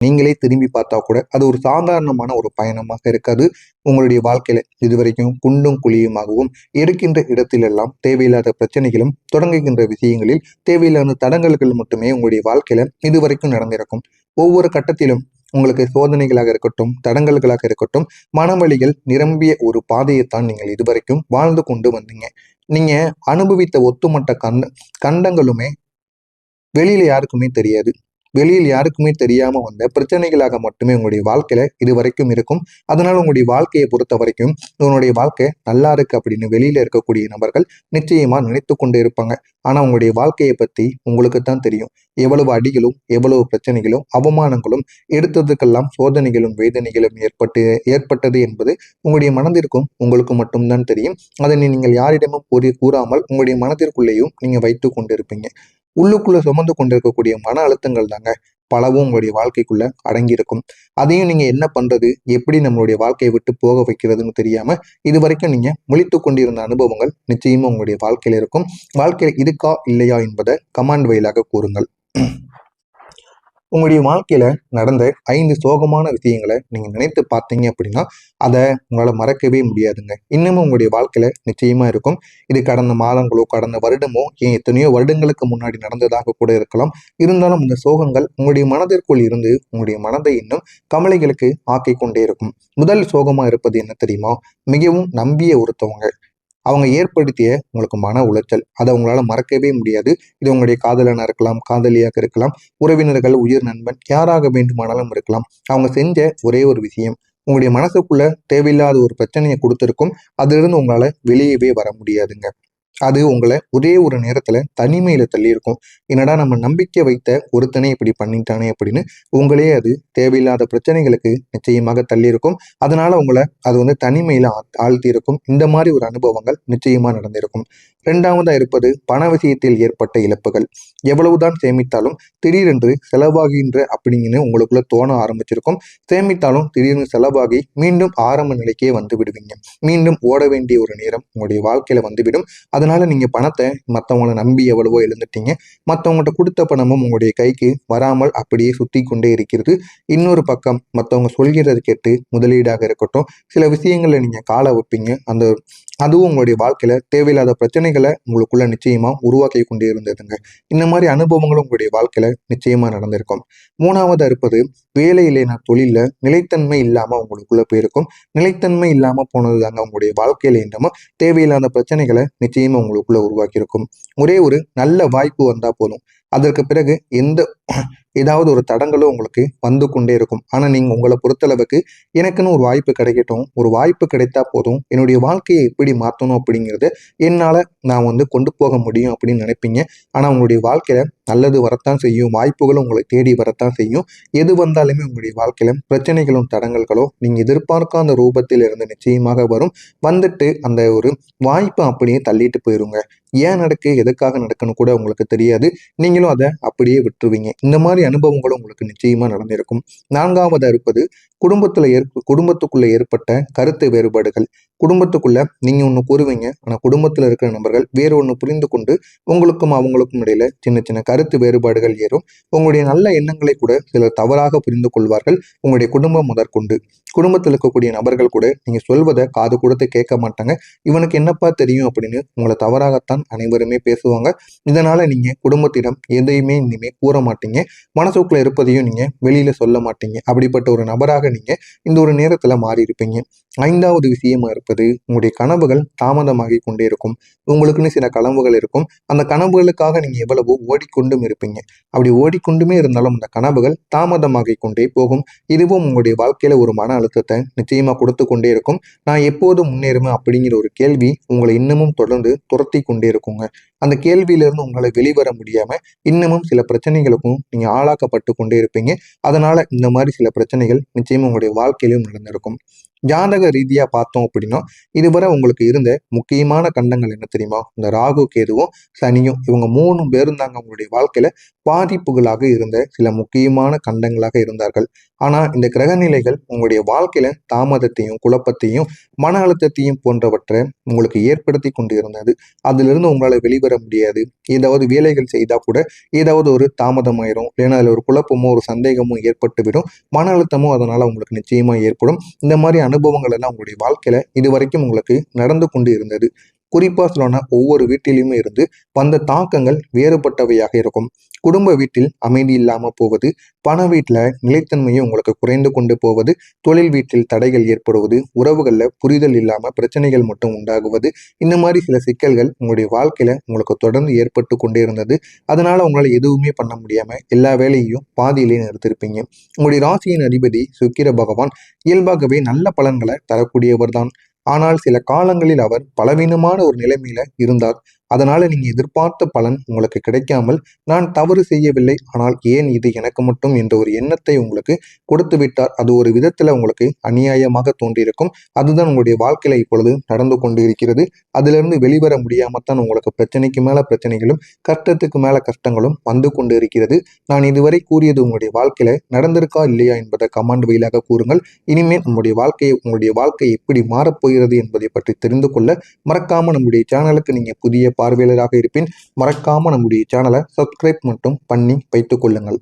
நீங்களே திரும்பி பார்த்தா கூட அது ஒரு சாதாரணமான ஒரு பயணமாக இருக்காது. உங்களுடைய வாழ்க்கையில இதுவரைக்கும் குண்டும் குழியுமாகவும் எடுக்கின்ற இடத்திலெல்லாம் தேவையில்லாத பிரச்சனைகளும், தொடங்குகின்ற விஷயங்களில் தேவையில்லாத தடங்கல்கள் மட்டுமே உங்களுடைய வாழ்க்கையில இதுவரைக்கும் நடந்திருக்கும். ஒவ்வொரு கட்டத்திலும் உங்களுக்கு சோதனைகளாக இருக்கட்டும், தடங்கல்களாக இருக்கட்டும், மனவலிகள் நிரம்பிய ஒரு பாதையைத்தான் நீங்கள் இதுவரைக்கும் வாழ்ந்து கொண்டு வந்தீங்க. நீங்க அனுபவித்த ஒட்டுமொத்த கண்டங்களுமே வெளியில யாருக்குமே தெரியாது. வெளியில் யாருக்குமே தெரியாம வந்த பிரச்சனைகளாக மட்டுமே உங்களுடைய வாழ்க்கையில இது வரைக்கும் இருக்கும். அதனால உங்களுடைய வாழ்க்கையை பொறுத்த வரைக்கும் உன்னுடைய வாழ்க்கை நல்லா இருக்கு அப்படின்னு வெளியில இருக்கக்கூடிய நபர்கள் நிச்சயமா நினைத்து கொண்டே இருப்பாங்க. ஆனா உங்களுடைய வாழ்க்கையை பத்தி உங்களுக்கு தான் தெரியும். எவ்வளவு அடிகளும், எவ்வளவு பிரச்சனைகளும், அவமானங்களும், எடுத்ததுக்கெல்லாம் சோதனைகளும், வேதனைகளும் ஏற்பட்டது என்பது உங்களுடைய மனதிற்கும் உங்களுக்கும் மட்டும்தான் தெரியும். அதனை நீங்கள் யாரிடமும் கூறாமல் உங்களுடைய மனதிற்குள்ளேயும் நீங்க வைத்து கொண்டிருப்பீங்க. உள்ளுக்குள்ள சுமந்து கொண்டிருக்கக்கூடிய மன அழுத்தங்கள் தாங்க பலவும் உங்களுடைய வாழ்க்கைக்குள்ள அடங்கியிருக்கும். அதையும் நீங்க என்ன பண்றது, எப்படி நம்மளுடைய வாழ்க்கையை விட்டு போக வைக்கிறதுன்னு தெரியாம இது வரைக்கும் நீங்க முழித்து கொண்டிருந்த அனுபவங்கள் நிச்சயமா உங்களுடைய வாழ்க்கையில இருக்கும். வாழ்க்கையில இருக்கா இல்லையா என்பதை கமாண்ட் வழியாக கூறுங்கள். உங்களுடைய வாழ்க்கையில நடந்த 5 சோகமான விஷயங்களை நீங்க நினைத்து பார்த்தீங்க அப்படின்னா அதை உங்களால மறக்கவே முடியாதுங்க. இன்னமும் உங்களுடைய வாழ்க்கையில நிச்சயமா இருக்கும். இது கடந்த மாதங்களோ, கடந்த வருடமோ, ஏன் எத்தனையோ வருடங்களுக்கு முன்னாடி நடந்ததாக கூட இருக்கலாம். இருந்தாலும் இந்த சோகங்கள் உங்களுடைய மனதிற்குள் இருந்து உங்களுடைய மனதை இன்னும் கவலைகளுக்கு ஆக்கிக் கொண்டே இருக்கும். முதல் சோகமா இருப்பது என்ன தெரியுமா? மிகவும் நம்பிய ஒருத்தவங்க அவங்க ஏற்படுத்திய உங்களுக்கு மன உளைச்சல். அதை உங்களால மறக்கவே முடியாது. இது உங்களுடைய காதலனா இருக்கலாம், காதலியாக இருக்கலாம், உறவினர்கள், உயிர் நண்பன், யாராக வேண்டுமானாலும் இருக்கலாம். அவங்க செஞ்ச ஒரே ஒரு விஷயம் உங்களுடைய மனசுக்குள்ள தேவையில்லாத ஒரு பிரச்சனையை கொடுத்துருக்கும். அதிலிருந்து உங்களால வெளியவே வர முடியாதுங்க. அது உங்களை ஒரே ஒரு நேரத்துல தனிமையில தள்ளியிருக்கும். என்னடா நம்ம நம்பிக்கை வைத்த ஒருத்தனை இப்படி பண்ணிட்டானே அப்படின்னு உங்களே அது தேவையில்லாத பிரச்சனைகளுக்கு நிச்சயமாக தள்ளியிருக்கும். அதனால உங்களை அது தனிமையில ஆழ்த்தி இருக்கும். இந்த மாதிரி ஒரு அனுபவங்கள் நிச்சயமா நடந்திருக்கும். இரண்டாவதா இருப்பது பண விஷயத்தில் ஏற்பட்ட இழப்புகள். எவ்வளவுதான் சேமித்தாலும் திடீரென்று செலவாகின்ற அப்படிங்கன்னு உங்களுக்குள்ள தோண ஆரம்பிச்சிருக்கும். சேமித்தாலும் திடீர்னு செலவாகி மீண்டும் ஆரம்ப நிலைக்கே வந்து விடுவீங்க. மீண்டும் ஓட வேண்டிய ஒரு நேரம் உங்களுடைய வாழ்க்கையில வந்துவிடும். அதனால நீங்க பணத்தை மற்றவங்களை நம்பி எவ்வளவோ எழுந்துட்டீங்க. மற்றவங்ககிட்ட கொடுத்த பணமும் உங்களுடைய கைக்கு வராமல் அப்படியே சுத்தி கொண்டே இருக்கிறது. இன்னொரு பக்கம் மற்றவங்க சொல்கிறது கேட்டு முதலீடாக இருக்கட்டும், சில விஷயங்கள்ல நீங்க கால வைப்பீங்க. அதுவும் உங்களுடைய வாழ்க்கையில தேவையில்லாத பிரச்சனைகளை உங்களுக்குள்ள நிச்சயமா உருவாக்கி கொண்டே இருந்ததுங்க. இந்த மாதிரி அனுபவங்களும் உங்களுடைய வாழ்க்கையில நிச்சயமா நடந்திருக்கும். மூணாவதா இருப்பது வேலை இல்லைனா தொழில நிலைத்தன்மை இல்லாம உங்களுக்குள்ள போயிருக்கும். நிலைத்தன்மை இல்லாம போனது தாங்க உங்களுடைய வாழ்க்கையில என்னமோ தேவையில்லாத பிரச்சனைகளை நிச்சயமா உங்களுக்குள்ள உருவாக்கியிருக்கும். ஒரே ஒரு நல்ல வாய்ப்பு வந்தா போதும். அதற்கு பிறகு ஏதாவது ஒரு தடங்களும் உங்களுக்கு வந்து கொண்டே இருக்கும். ஆனா நீங்க உங்களை பொறுத்தளவுக்கு எனக்குன்னு ஒரு வாய்ப்பு கிடைக்கட்டும், ஒரு வாய்ப்பு கிடைத்தா போதும், என்னுடைய வாழ்க்கையை எப்படி மாற்றணும் அப்படிங்கிறத என்னால நான் கொண்டு போக முடியும் அப்படின்னு நினைப்பீங்க. ஆனா உங்களுடைய வாழ்க்கையில நல்லது வரத்தான் செய்யும், வாய்ப்புகளும் உங்களை தேடி வரத்தான் செய்யும். எது வந்தாலுமே உங்களுடைய வாழ்க்கையில பிரச்சனைகளும் தடங்கல்களோ நீங்க எதிர்பார்க்காத ரூபத்தில் இருந்து நிச்சயமாக வரும். வந்துட்டு அந்த ஒரு வாய்ப்பை அப்படியே தள்ளிட்டு போயிருங்க. ஏன் நடக்கு, எதுக்காக நடக்குன்னு கூட உங்களுக்கு தெரியாது. நீங்களும் அதை அப்படியே விட்டுருவீங்க. இந்த மாதிரி அனுபவங்களும் உங்களுக்கு நிச்சயமா நடந்திருக்கும். நான்காவதா இருப்பது குடும்பத்துக்குள்ள ஏற்பட்ட கருத்து வேறுபாடுகள். குடும்பத்துக்குள்ள நீங்க ஒண்ணு கூறுவீங்க, ஆனா குடும்பத்துல இருக்கிற நபர்கள் வேறு ஒண்ணு புரிந்து கொண்டு உங்களுக்கும் அவங்களுக்கும் இடையில சின்ன சின்ன கருத்து வேறுபாடுகள் ஏறும். உங்களுடைய நல்ல எண்ணங்களை கூட சிலர் தவறாக புரிந்து கொள்வார்கள். உங்களுடைய குடும்பம் முதற்கொண்டு குடும்பத்தில் இருக்கக்கூடிய நபர்கள் கூட நீங்க சொல்வதை காது கொடுத்து கேட்க மாட்டாங்க. இவனுக்கு என்னப்பா தெரியும் அப்படின்னு உங்களை தவறாகத்தான் அனைவருமே பேசுவாங்க. இதனால நீங்க குடும்பத்திடம் எதையுமே இனிமே கூற மாட்டீங்க. மனசுக்குள்ள இருப்பதையும் நீங்க வெளியில சொல்ல மாட்டீங்க. அப்படிப்பட்ட ஒரு நபராக நீங்க இந்த ஒரு நேரத்துல மாறி இருப்பீங்க. ஐந்தாவது விஷயமா இருப்பது உங்களுடைய கனவுகள் தாமதமாகி கொண்டே இருக்கும். உங்களுக்குன்னு சில கனவுகள் இருக்கும். அந்த கனவுகளுக்காக நீங்க எவ்வளவோ ஓடிக்கொண்டும் இருப்பீங்க. அப்படி ஓடிக்கொண்டுமே இருந்தாலும் அந்த கனவுகள் தாமதமாகி கொண்டே போகும். இதுவும் உங்களுடைய வாழ்க்கையில ஒரு மன அழுத்தத்தை நிச்சயமா கொடுத்து கொண்டே இருக்கும். நான் எப்போது முன்னேறுமே அப்படிங்கிற ஒரு கேள்வி உங்களை இன்னமும் தொடர்ந்து துரத்தி கொண்டே இருக்குங்க. அந்த கேள்வியிலிருந்து உங்களால வெளிவர முடியாம இன்னமும் சில பிரச்சனைகளுக்கும் நீங்க ஆளாக்கப்பட்டு கொண்டே இருப்பீங்க. அதனால இந்த மாதிரி சில பிரச்சனைகள் நிச்சயமா உங்களுடைய வாழ்க்கையிலும் நடந்திருக்கும். ஜாதக ரீதியா பார்த்தோம் அப்படின்னா இதுவரை உங்களுக்கு இருந்த முக்கியமான கண்டங்கள் என்ன தெரியுமா? இந்த ராகு கேதுவும் சனியும், இவங்க 3 பேரும் தாங்க உங்களுடைய வாழ்க்கையில பாதிப்புகளாக இருந்த சில முக்கியமான கண்டங்களாக இருந்தார்கள். ஆனா இந்த கிரகநிலைகள் உங்களுடைய வாழ்க்கையில தாமதத்தையும், குழப்பத்தையும், மன அழுத்தத்தையும் போன்றவற்றை உங்களுக்கு ஏற்படுத்தி கொண்டு இருந்தது. அதிலிருந்து உங்களால வெளிவர வெளிவர முடியாது. ஏதாவது வேலைகள் செய்தா கூட ஏதாவது ஒரு தாமதமாயிரும், இல்லைன்னா அதில் ஒரு குழப்பமோ ஒரு சந்தேகமோ ஏற்பட்டுவிடும். மன அழுத்தமோ அதனால உங்களுக்கு நிச்சயமா ஏற்படும். இந்த மாதிரி அனுபவங்கள் எல்லாம் உங்களுடைய வாழ்க்கையில இதுவரைக்கும் உங்களுக்கு நடந்து கொண்டு இருந்தது. குறிப்பா சொல்லணும்னா ஒவ்வொரு வீட்டிலுமே இருந்து வந்த தாக்கங்கள் வேறுபட்டவையாக இருக்கும். குடும்ப வீட்டில் அமைதி இல்லாம போவது, பண வீட்டுல நிலைத்தன்மையும் உங்களுக்கு குறைந்து கொண்டு போவது, தொழில் வீட்டில் தடைகள் ஏற்படுவது, உறவுகள்ல புரிதல் இல்லாம பிரச்சனைகள் மட்டும் உண்டாகுவது, இந்த மாதிரி சில சிக்கல்கள் உங்களுடைய வாழ்க்கையில உங்களுக்கு தொடர்ந்து ஏற்பட்டு கொண்டே இருந்தது. அதனால உங்களால எதுவுமே பண்ண முடியாம எல்லா வேலையையும் பாதியிலே நிறுத்திருப்பீங்க. உங்களுடைய ராசியின் அதிபதி சுக்கிர பகவான் இயல்பாகவே நல்ல பலன்களை தரக்கூடியவர் தான். ஆனால் சில காலங்களில் அவர் பலவீனமான ஒரு நிலைமையில இருந்தார். அதனால நீங்க எதிர்பார்த்த பலன் உங்களுக்கு கிடைக்காமல், நான் தவறு செய்யவில்லை, ஆனால் ஏன் இது எனக்கு மட்டும் என்ற ஒரு எண்ணத்தை உங்களுக்கு கொடுத்து விட்டார். அது ஒரு விதத்துல உங்களுக்கு அநியாயமாக தோன்றியிருக்கும். அதுதான் உங்களுடைய வாழ்க்கையில இப்பொழுது நடந்து கொண்டு இருக்கிறது. அதிலிருந்து வெளிவர முடியாமத்தான் உங்களுக்கு பிரச்சனைக்கு மேல பிரச்சனைகளும் கஷ்டத்துக்கு மேல கஷ்டங்களும் வந்து கொண்டு இருக்கிறது. நான் இதுவரை கூறியது உங்களுடைய வாழ்க்கையில நடந்திருக்கா இல்லையா என்பதை கமெண்ட் வழியாக கூறுங்கள். இனிமேல் உங்களுடைய வாழ்க்கை எப்படி மாறப்போகிறது என்பதை பற்றி தெரிந்து கொள்ள மறக்காம நம்முடைய சேனலுக்கு நீங்க புதிய பார்வையாளராக இருப்பின் மறக்காம நம்முடைய சேனலை சப்ஸ்கிரைப் மட்டும் பண்ணி வைத்துக் கொள்ளுங்கள்.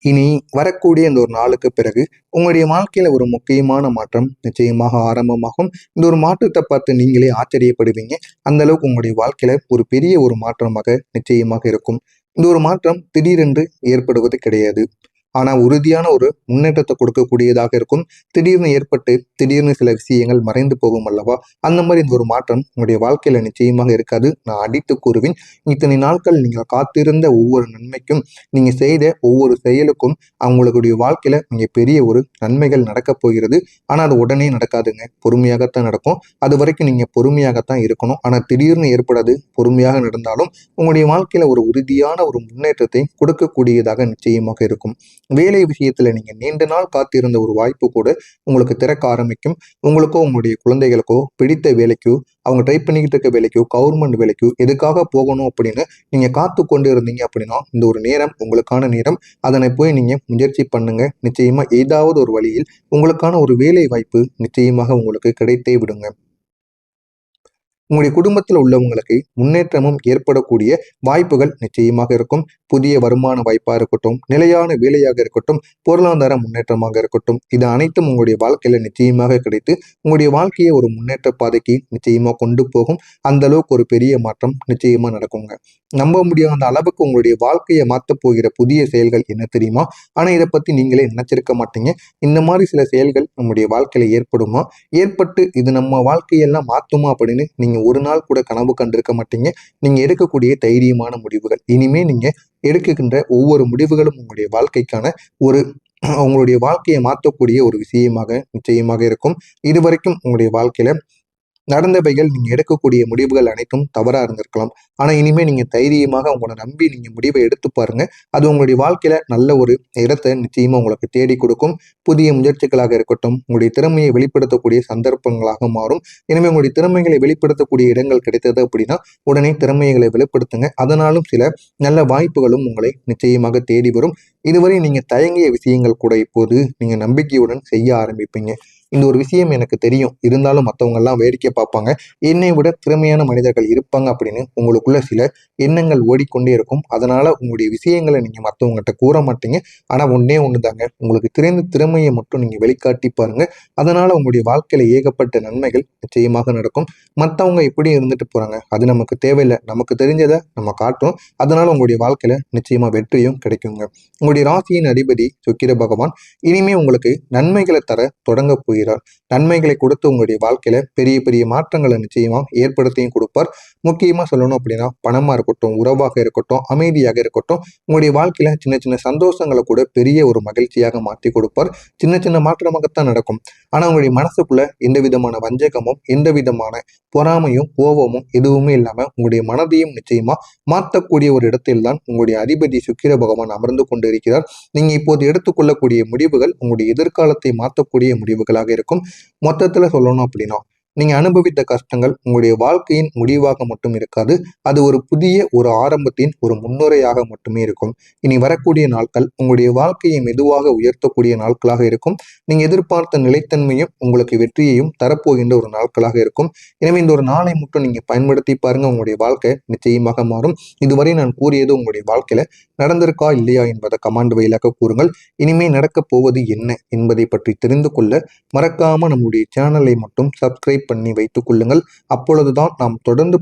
இனி வரக்கூடிய இந்த ஒரு நாளுக்கு பிறகு உங்களுடைய வாழ்க்கையில ஒரு முக்கியமான மாற்றம் நிச்சயமாக ஆரம்பமாகும். இந்த ஒரு மாற்றத்தை பார்த்து நீங்களே ஆச்சரியப்படுவீங்க. அந்த அளவுக்கு உங்களுடைய வாழ்க்கையில ஒரு பெரிய ஒரு மாற்றமாக நிச்சயமாக இருக்கும். இந்த ஒரு மாற்றம் திடீரென்று ஏற்படுவது கிடையாது. ஆனா உறுதியான ஒரு முன்னேற்றத்தை கொடுக்கக்கூடியதாக இருக்கும். திடீர்னு ஏற்பட்டு திடீர்னு சில விஷயங்கள் மறைந்து போகும் அல்லவா? அந்த மாதிரி இந்த ஒரு மாற்றம் உங்களுடைய வாழ்க்கையில நிச்சயமாக இருக்காது. நான் அடித்து கூறுவேன். இத்தனை நாட்கள் நீங்கள் காத்திருந்த ஒவ்வொரு நன்மைக்கும், நீங்க செய்த ஒவ்வொரு செயலுக்கும் அவங்களுடைய வாழ்க்கையில நீங்க பெரிய ஒரு நன்மைகள் நடக்கப் போகிறது. ஆனா அது உடனே நடக்காதுங்க. பொறுமையாகத்தான் நடக்கும். அது வரைக்கும் நீங்க பொறுமையாகத்தான் இருக்கணும். ஆனா திடீர்னு ஏற்படாது. பொறுமையாக நடந்தாலும் உங்களுடைய வாழ்க்கையில ஒரு உறுதியான ஒரு முன்னேற்றத்தை கொடுக்கக்கூடியதாக நிச்சயமாக இருக்கும். வேலை விஷயத்துல நீங்க நீண்ட நாள் காத்திருந்த ஒரு வாய்ப்பு கூட உங்களுக்கு திறக்க ஆரம்பிக்கும். உங்களுக்கோ உங்களுடைய குழந்தைகளுக்கோ பிடித்த வேலைக்கோ, அவங்க ட்ரை பண்ணிக்கிட்டு இருக்க வேலைக்கோ, கவர்மெண்ட் வேலைக்கோ எதுக்காக போகணும் அப்படின்னு நீங்க காத்து கொண்டு இருந்தீங்க அப்படின்னா இந்த ஒரு நேரம் உங்களுக்கான நேரம். அதனை போய் நீங்க முயற்சி பண்ணுங்க. நிச்சயமா ஏதாவது ஒரு வழியில் உங்களுக்கான ஒரு வேலை வாய்ப்பு நிச்சயமாக உங்களுக்கு கிடைத்தே விடுங்க. உங்களுடைய குடும்பத்தில் உள்ளவங்களுக்கு முன்னேற்றமும் ஏற்படக்கூடிய வாய்ப்புகள் நிச்சயமாக இருக்கும். புதிய வருமான வாய்ப்பா இருக்கட்டும், நிலையான வேலையாக இருக்கட்டும், பொருளாதார முன்னேற்றமாக இருக்கட்டும், இது அனைத்தும் உங்களுடைய வாழ்க்கையில நிச்சயமாக கிடைத்து உங்களுடைய வாழ்க்கையை ஒரு முன்னேற்ற பாதைக்கு நிச்சயமா கொண்டு போகும். அந்த அளவுக்கு ஒரு பெரிய மாற்றம் நிச்சயமா நடக்குங்க. நம்ப முடியாத அளவுக்கு உங்களுடைய வாழ்க்கையை மாற்றப் போகிற புதிய செயல்கள் என்ன தெரியுமா? ஆனா இதை பத்தி நீங்களே நினைச்சிருக்க மாட்டீங்க. இந்த மாதிரி சில செயல்கள் நம்முடைய வாழ்க்கையில ஏற்படுமா, ஏற்பட்டு இது நம்ம வாழ்க்கையெல்லாம் மாற்றுமா அப்படின்னு நீங்க ஒரு நாள் கூட கனவு கண்டிருக்க மாட்டீங்க. நீங்க எடுக்கக்கூடிய தைரியமான முடிவுகள், இனிமே நீங்க எடுக்கின்ற ஒவ்வொரு முடிவுகளும் உங்களுடைய வாழ்க்கைக்கான ஒரு உங்களுடைய வாழ்க்கையை மாற்றக்கூடிய ஒரு விஷயமாக நிச்சயமாக இருக்கும். இதுவரைக்கும் உங்களுடைய வாழ்க்கையில நடந்தவைகள் நீங்க எடுக்கக்கூடிய முடிவுகள் அனைத்தும் தவறா இருந்திருக்கலாம். ஆனா இனிமே நீங்க தைரியமாக உங்களை நம்பி நீங்க முடிவை எடுத்து பாருங்க. அது உங்களுடைய வாழ்க்கையில நல்ல ஒரு இடத்தை நிச்சயமா உங்களுக்கு தேடி கொடுக்கும். புதிய முயற்சிகளாக இருக்கட்டும், உங்களுடைய திறமையை வெளிப்படுத்தக்கூடிய சந்தர்ப்பங்களாக மாறும். எனவே உங்களுடைய திறமைகளை வெளிப்படுத்தக்கூடிய இடங்கள் கிடைத்தது அப்படின்னா உடனே திறமைகளை வெளிப்படுத்துங்க. அதனாலும் சில நல்ல வாய்ப்புகளும் உங்களை நிச்சயமாக தேடி வரும். இதுவரை நீங்க தயங்கிய விஷயங்கள் கூட இப்போது நீங்க நம்பிக்கையுடன் செய்ய ஆரம்பிப்பீங்க. இந்த ஒரு விஷயம் எனக்கு தெரியும், இருந்தாலும் மற்றவங்க எல்லாம் வேடிக்கை பார்ப்பாங்க, என்னை விட திறமையான மனிதர்கள் இருப்பாங்க அப்படின்னு உங்களுக்குள்ள சில எண்ணங்கள் ஓடிக்கொண்டே இருக்கும். அதனால உங்களுடைய விஷயங்களை நீங்க மற்றவங்ககிட்ட கூற மாட்டீங்க. ஆனா ஒன்னே ஒண்ணுதாங்க, உங்களுக்கு திறந்த திறமையை மட்டும் நீங்க வெளிக்காட்டி பாருங்க. அதனால உங்களுடைய வாழ்க்கையில ஏகப்பட்ட நன்மைகள் நிச்சயமாக நடக்கும். மற்றவங்க எப்படி இருந்துட்டு போறாங்க, அது நமக்கு தேவையில்லை. நமக்கு தெரிஞ்சதை நம்ம காட்டும். அதனால உங்களுடைய வாழ்க்கையில நிச்சயமா வெற்றியும் கிடைக்குங்க. உங்களுடைய ராசியின் அதிபதி சுக்கிர பகவான் இனிமே உங்களுக்கு நன்மைகளை தர தொடங்க போகிறார். நன்மைகளை கொடுத்து உங்களுடைய வாழ்க்கையில பெரிய பெரிய மாற்றங்களை நிச்சயமா ஏற்படுத்தியும் கொடுப்பார். முக்கியமா சொல்லணும் அப்படின்னா பணமா இருக்கட்டும், உறவாக இருக்கட்டும், அமைதியாக இருக்கட்டும், உங்களுடைய வாழ்க்கையில சின்ன சின்ன சந்தோஷங்களை கூட பெரிய ஒரு மகிழ்ச்சியாக மாற்றி கொடுப்பார். சின்ன சின்ன மாற்றமாகத்தான் நடக்கும். ஆனா உங்களுடைய மனசுக்குள்ள எந்த விதமான வஞ்சகமும், எந்த விதமான பொறாமையும், கோபமும் எதுவுமே இல்லாம உங்களுடைய மனதையும் நிச்சயமா மாற்றக்கூடிய ஒரு இடத்தில் தான் உங்களுடைய அதிபதி சுக்கிர பகவான் அமர்ந்து கொண்டு இருக்கிறார். நீங்க இப்போது எடுத்துக்கொள்ளக்கூடிய முடிவுகள் உங்களுடைய எதிர்காலத்தை மாற்றக்கூடிய முடிவுகளாக இருக்கும். மொத்தத்துல சொல்லணும் அப்படின்னா நீங்க அனுபவித்த கஷ்டங்கள் உங்களுடைய வாழ்க்கையின் முடிவாக மட்டும் இருக்காது. அது ஒரு ஆரம்பத்தின் ஒரு முன்னுரையாக மட்டுமே இருக்கும். இனி வரக்கூடிய நாட்கள் உங்களுடைய வாழ்க்கையை மெதுவாக உயர்த்தக்கூடிய நாட்களாக இருக்கும். நீங்க எதிர்பார்த்த நிலைத்தன்மையும் உங்களுக்கு வெற்றியையும் தரப்போகின்ற ஒரு நாட்களாக இருக்கும். எனவே இந்த ஒரு நாளை மட்டும் நீங்க பயன்படுத்தி பாருங்க. உங்களுடைய வாழ்க்கை நிச்சயமாக மாறும். இதுவரை நான் கூறியது உங்களுடைய வாழ்க்கையில நடந்திருக்கா இல்லையா என்பதை கமெண்ட் வாயிலாக கூறுங்கள். இனிமே நடக்கப் போவது என்ன என்பதை பற்றி தெரிந்து கொள்ள மறக்காம நம்முடைய சேனலை மட்டும் சப்ஸ்கிரைப் பண்ணி வைத்துக் கொள்ளுங்கள். அப்பொழுதுதான் நாம் தொடர்ந்து